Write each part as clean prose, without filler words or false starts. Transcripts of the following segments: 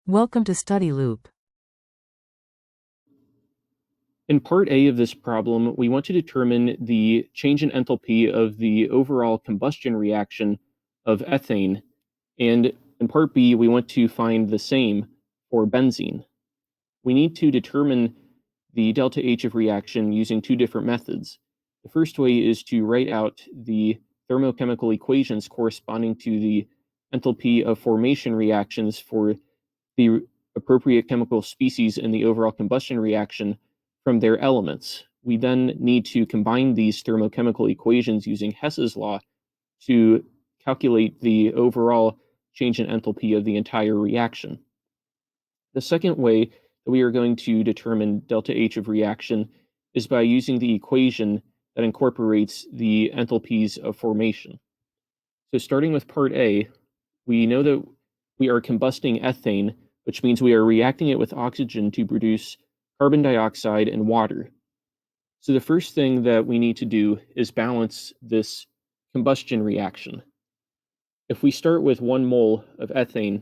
Welcome to Study Loop. In part A of this problem, we want to determine the change in enthalpy of the overall combustion reaction of ethane, and in part B, we want to find the same for benzene. We need to determine the delta H of reaction using two different methods. The first way is to write out the thermochemical equations corresponding to the enthalpy of formation reactions for the appropriate chemical species in the overall combustion reaction from their elements. We then need to combine these thermochemical equations using Hess's law to calculate the overall change in enthalpy of the entire reaction. The second way that we are going to determine delta H of reaction is by using the equation that incorporates the enthalpies of formation. So starting with part A, we know that we are combusting ethane, which means we are reacting it with oxygen to produce carbon dioxide and water. So the first thing that we need to do is balance this combustion reaction. If we start with 1 mole of ethane,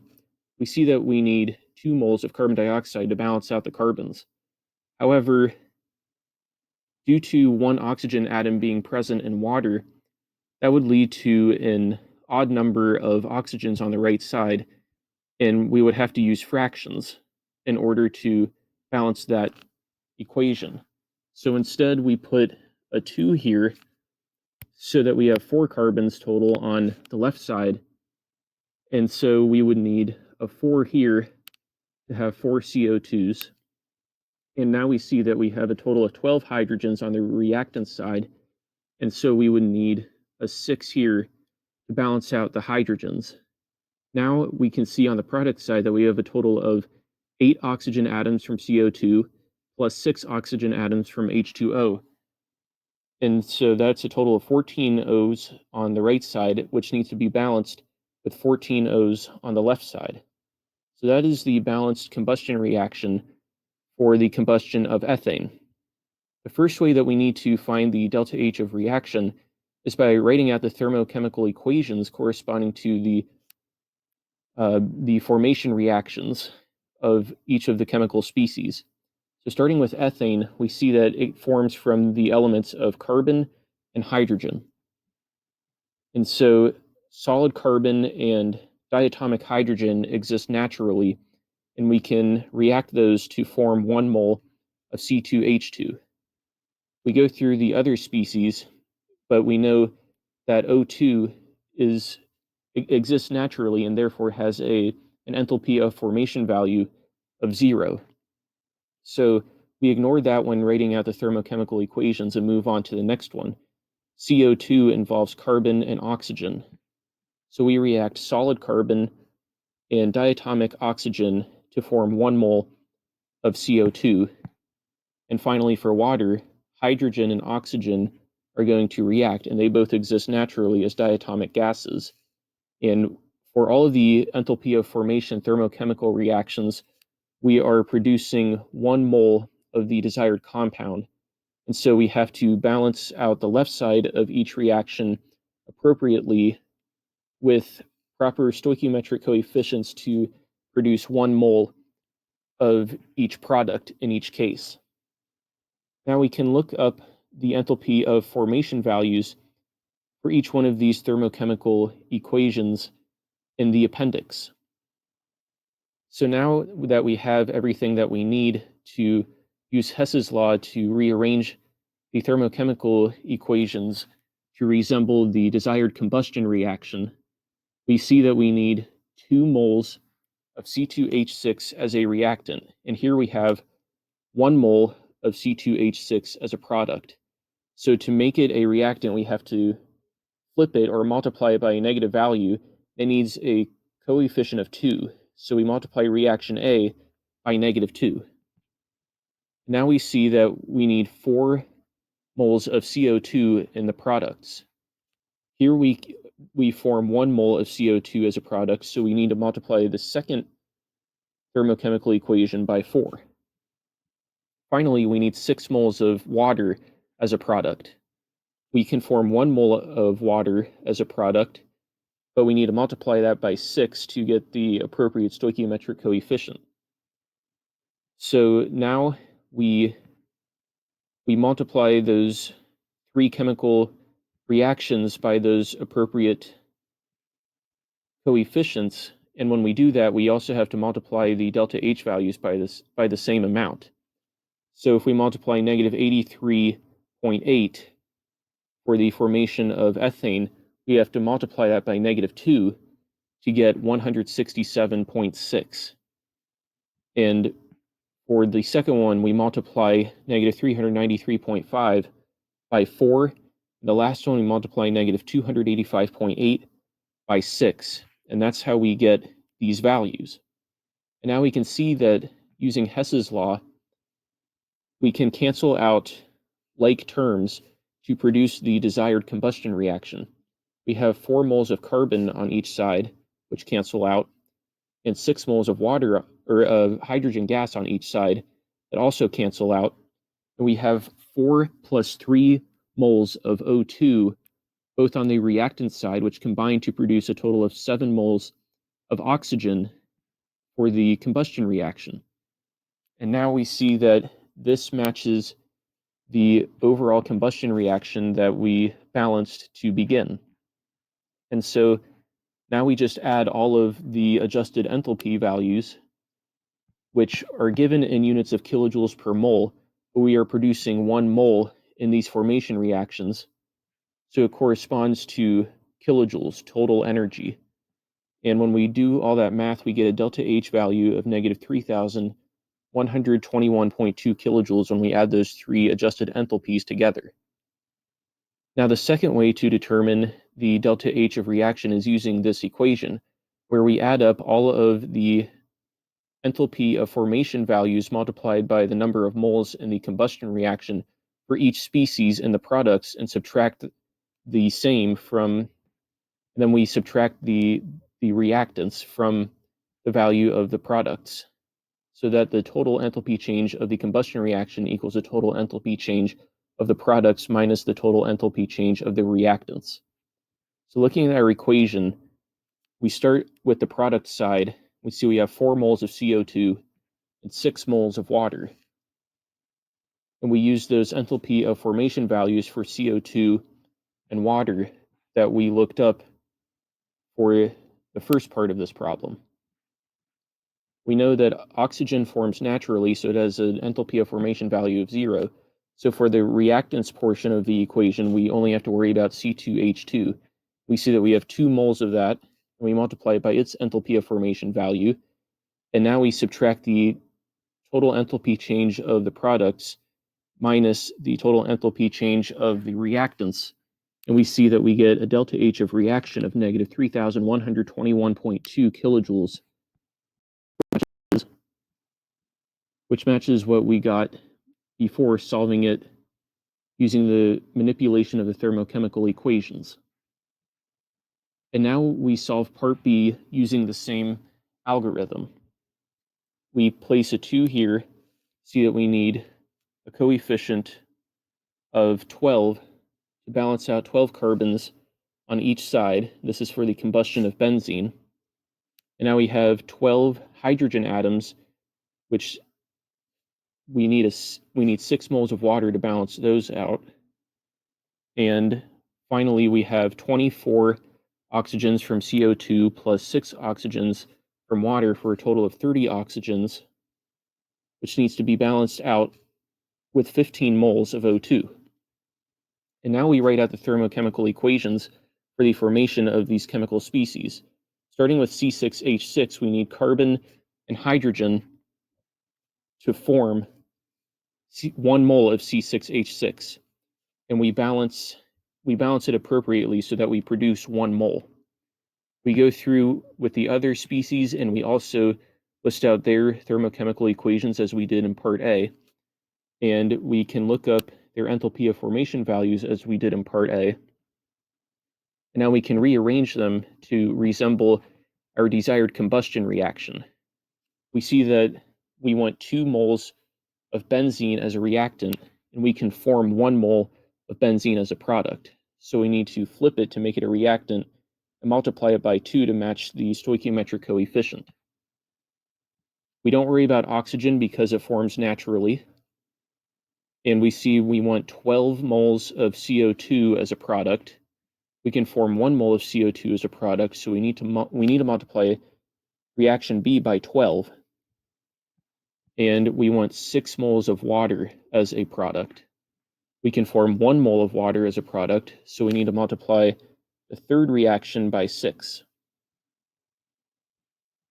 we see that we need 2 moles of carbon dioxide to balance out the carbons. However, due to one oxygen atom being present in water, that would lead to an odd number of oxygens on the right side, and we would have to use fractions in order to balance that equation. So instead, we put a 2 here so that we have 4 carbons total on the left side, and so we would need a 4 here to have 4 CO2s. And now we see that we have a total of 12 hydrogens on the reactant side, and so we would need a 6 here to balance out the hydrogens. Now we can see on the product side that we have a total of 8 oxygen atoms from CO2 plus 6 oxygen atoms from H2O. And so that's a total of 14 O's on the right side, which needs to be balanced with 14 O's on the left side. So that is the balanced combustion reaction for the combustion of ethane. The first way that we need to find the delta H of reaction is by writing out the thermochemical equations corresponding to the formation reactions of each of the chemical species. So starting with ethane, we see that it forms from the elements of carbon and hydrogen. And so solid carbon and diatomic hydrogen exist naturally, and we can react those to form 1 mole of C2H2. We go through the other species, but we know that O2 exists naturally and therefore has an enthalpy of formation value of 0. So we ignore that when writing out the thermochemical equations and move on to the next one. CO2 involves carbon and oxygen. So we react solid carbon and diatomic oxygen to form 1 mole of CO2. And finally, for water, hydrogen and oxygen are going to react, and they both exist naturally as diatomic gases. And for all of the enthalpy of formation thermochemical reactions, we are producing 1 mole of the desired compound. And so we have to balance out the left side of each reaction appropriately with proper stoichiometric coefficients to produce 1 mole of each product in each case. Now we can look up the enthalpy of formation values for each one of these thermochemical equations in the appendix. So now that we have everything that we need to use Hess's law to rearrange the thermochemical equations to resemble the desired combustion reaction, we see that we need 2 moles of C2H6 as a reactant. And here we have 1 mole of C2H6 as a product. So to make it a reactant, we have to flip it or multiply it by a negative value. It needs a coefficient of 2. So we multiply reaction A by -2. Now we see that we need 4 moles of CO2 in the products. Here we form 1 mole of CO2 as a product, so we need to multiply the second thermochemical equation by 4. Finally, we need 6 moles of water as a product. We can form 1 mole of water as a product, but we need to multiply that by 6 to get the appropriate stoichiometric coefficient. So now we multiply those 3 chemical reactions by those appropriate coefficients, and when we do that, we also have to multiply the delta H values by the same amount. So if we multiply negative 83.8 for the formation of ethane, we have to multiply that by negative 2 to get 167.6. And for the second one, we multiply negative 393.5 by 4. And the last one, we multiply negative 285.8 by 6. And that's how we get these values. And now we can see that using Hess's law, we can cancel out like terms to produce the desired combustion reaction. We have 4 moles of carbon on each side, which cancel out, and 6 moles of water or of hydrogen gas on each side that also cancel out. And we have 4 plus 3 moles of O2 both on the reactant side, which combine to produce a total of 7 moles of oxygen for the combustion reaction. And now we see that this matches the overall combustion reaction that we balanced to begin. And so now we just add all of the adjusted enthalpy values, which are given in units of kilojoules per mole, but we are producing 1 mole in these formation reactions. So it corresponds to kilojoules, total energy. And when we do all that math, we get a delta H value of negative 3,121.2 kilojoules when we add those 3 adjusted enthalpies together. Now, the second way to determine the delta H of reaction is using this equation, where we add up all of the enthalpy of formation values multiplied by the number of moles in the combustion reaction for each species in the products and subtract the same from, and then we subtract the reactants from the value of the products, so that the total enthalpy change of the combustion reaction equals the total enthalpy change of the products minus the total enthalpy change of the reactants. So looking at our equation, we start with the product side. We see we have 4 moles of CO2 and 6 moles of water. And we use those enthalpy of formation values for CO2 and water that we looked up for the first part of this problem. We know that oxygen forms naturally, so it has an enthalpy of formation value of 0. So for the reactants portion of the equation, we only have to worry about C2H2. We see that we have 2 moles of that, and we multiply it by its enthalpy of formation value. And now we subtract the total enthalpy change of the products minus the total enthalpy change of the reactants. And we see that we get a delta H of reaction of negative 3,121.2 kilojoules, which matches what we got before solving it using the manipulation of the thermochemical equations. And now we solve part B using the same algorithm. We place a 2 here, see that we need a coefficient of 12 to balance out 12 carbons on each side. This is for the combustion of benzene. And now we have 12 hydrogen atoms, which we need 6 moles of water to balance those out. And finally, we have 24 oxygens from CO2 plus 6 oxygens from water for a total of 30 oxygens, which needs to be balanced out with 15 moles of O2. And now we write out the thermochemical equations for the formation of these chemical species. Starting with C6H6, we need carbon and hydrogen to form 1 mole of C6H6. And we balance it appropriately so that we produce 1 mole. We go through with the other species, and we also list out their thermochemical equations as we did in part A. And we can look up their enthalpy of formation values as we did in part A. And now we can rearrange them to resemble our desired combustion reaction. We see that we want 2 moles of benzene as a reactant, and we can form 1 mole of benzene as a product. So we need to flip it to make it a reactant and multiply it by 2 to match the stoichiometric coefficient. We don't worry about oxygen because it forms naturally. And we see we want 12 moles of CO2 as a product. We can form 1 mole of CO2 as a product, so we need to multiply reaction B by 12. And we want 6 moles of water as a product. We can form 1 mole of water as a product, so we need to multiply the third reaction by 6.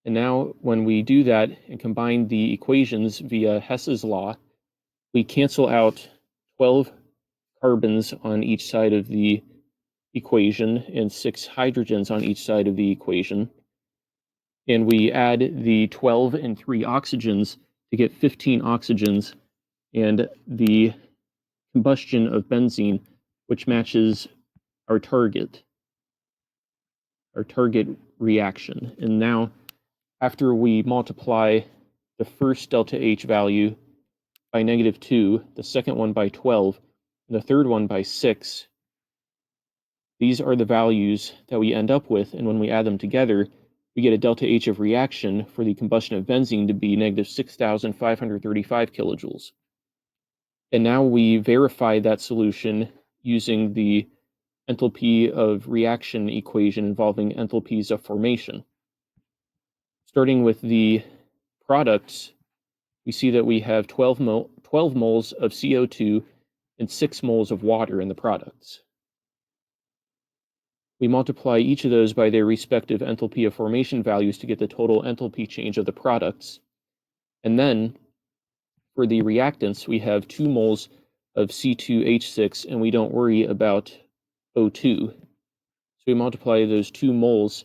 And now when we do that and combine the equations via Hess's law, we cancel out 12 carbons on each side of the equation and 6 hydrogens on each side of the equation. And we add the 12 and 3 oxygens to get 15 oxygens and the combustion of benzene, which matches our target reaction. And now, after we multiply the first delta H value by -2, the second one by 12, and the third one by 6, these are the values that we end up with, and when we add them together, we get a delta H of reaction for the combustion of benzene to be -6,535 kilojoules. And now we verify that solution using the enthalpy of reaction equation involving enthalpies of formation. Starting with the products, we see that we have 12 moles of CO2 and 6 moles of water in the products. We multiply each of those by their respective enthalpy of formation values to get the total enthalpy change of the products. And then, for the reactants, we have 2 moles of C2H6, and we don't worry about O2. So we multiply those 2 moles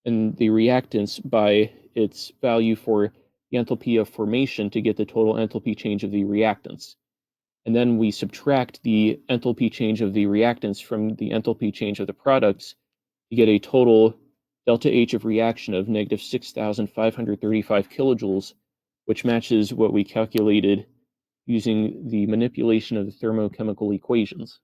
and the reactants by its value for the enthalpy of formation to get the total enthalpy change of the reactants. And then we subtract the enthalpy change of the reactants from the enthalpy change of the products to get a total delta H of reaction of -6,535 kilojoules, which matches what we calculated using the manipulation of the thermochemical equations.